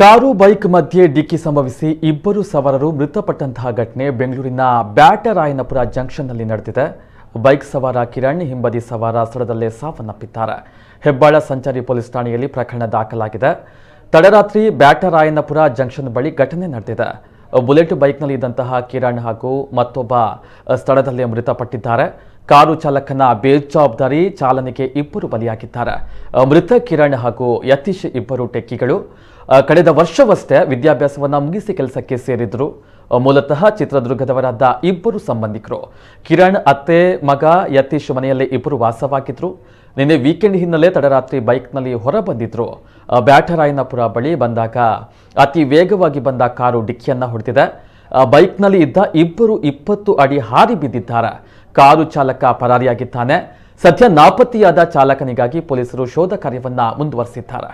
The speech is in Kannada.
ಕಾರು ಬೈಕ್ ಮಧ್ಯೆ ಡಿಕ್ಕಿ ಸಂಭವಿಸಿ ಇಬ್ಬರು ಸವಾರರು ಮೃತಪಟ್ಟಂತಹ ಘಟನೆ ಬೆಂಗಳೂರಿನ ಬ್ಯಾಟರಾಯನಪುರ ಜಂಕ್ಷನ್ನಲ್ಲಿ ನಡೆದಿದೆ. ಬೈಕ್ ಸವಾರ ಕಿರಣ್ ಹಿಂಬದಿ ಸವಾರ ಸ್ಥಳದಲ್ಲೇ ಸಾವನ್ನಪ್ಪಿದ್ದಾರೆ. ಹೆಬ್ಬಾಳ ಸಂಚಾರಿ ಪೊಲೀಸ್ ಠಾಣೆಯಲ್ಲಿ ಪ್ರಕರಣ ದಾಖಲಾಗಿದೆ. ತಡರಾತ್ರಿ ಬ್ಯಾಟರಾಯನಪುರ ಜಂಕ್ಷನ್ ಬಳಿ ಘಟನೆ ನಡೆದಿದೆ. ಬುಲೆಟ್ ಬೈಕ್ನಲ್ಲಿ ಇದ್ದಂತಹ ಕಿರಣ್ ಹಾಗೂ ಮತ್ತೊಬ್ಬ ಸ್ಥಳದಲ್ಲೇ ಮೃತಪಟ್ಟಿದ್ದಾರೆ. ಕಾರು ಚಾಲಕನ ಬೇಜವಾಬ್ದಾರಿ ಚಾಲನೆಗೆ ಇಬ್ಬರು ಬಲಿಯಾಗಿದ್ದಾರೆ. ಮೃತ ಕಿರಣ್ ಹಾಗೂ ಯತೀಶ್ ಇಬ್ಬರು ಟೆಕ್ಕಿಗಳು ಕಳೆದ ವರ್ಷವಷ್ಟೇ ವಿದ್ಯಾಭ್ಯಾಸವನ್ನು ಮುಗಿಸಿ ಕೆಲಸಕ್ಕೆ ಸೇರಿದ್ರು. ಮೂಲತಃ ಚಿತ್ರದುರ್ಗದವರಾದ ಇಬ್ಬರು ಸಂಬಂಧಿಕರು. ಕಿರಣ್ ಅತ್ತೆ ಮಗ ಯತೀಶ್ ಮನೆಯಲ್ಲೇ ಇಬ್ಬರು ವಾಸವಾಗಿದ್ರು. ನಿನ್ನೆ ವೀಕೆಂಡ್ ಹಿನ್ನೆಲೆ ತಡರಾತ್ರಿ ಬೈಕ್ನಲ್ಲಿ ಹೊರ ಬಂದಿದ್ರು. ಬ್ಯಾಟರಾಯನಪುರ ಬಳಿ ಬಂದಾಗ ಅತಿ ವೇಗವಾಗಿ ಬಂದ ಕಾರು ಡಿಕ್ಕಿಯನ್ನ ಹೊಡೆದಿದೆ. ಬೈಕ್ನಲ್ಲಿ ಇದ್ದ ಇಬ್ಬರು 20 ಅಡಿ ಹಾರಿ ಬಿದ್ದಿದ್ದಾರೆ. ಕಾರು ಚಾಲಕ ಪರಾರಿಯಾಗಿದ್ದಾನೆ. ಸದ್ಯ ನಾಪತ್ತೆಯಾದ ಚಾಲಕನಿಗಾಗಿ ಪೊಲೀಸರು ಶೋಧ ಕಾರ್ಯವನ್ನ ಮುಂದುವರೆಸಿದ್ದಾರೆ.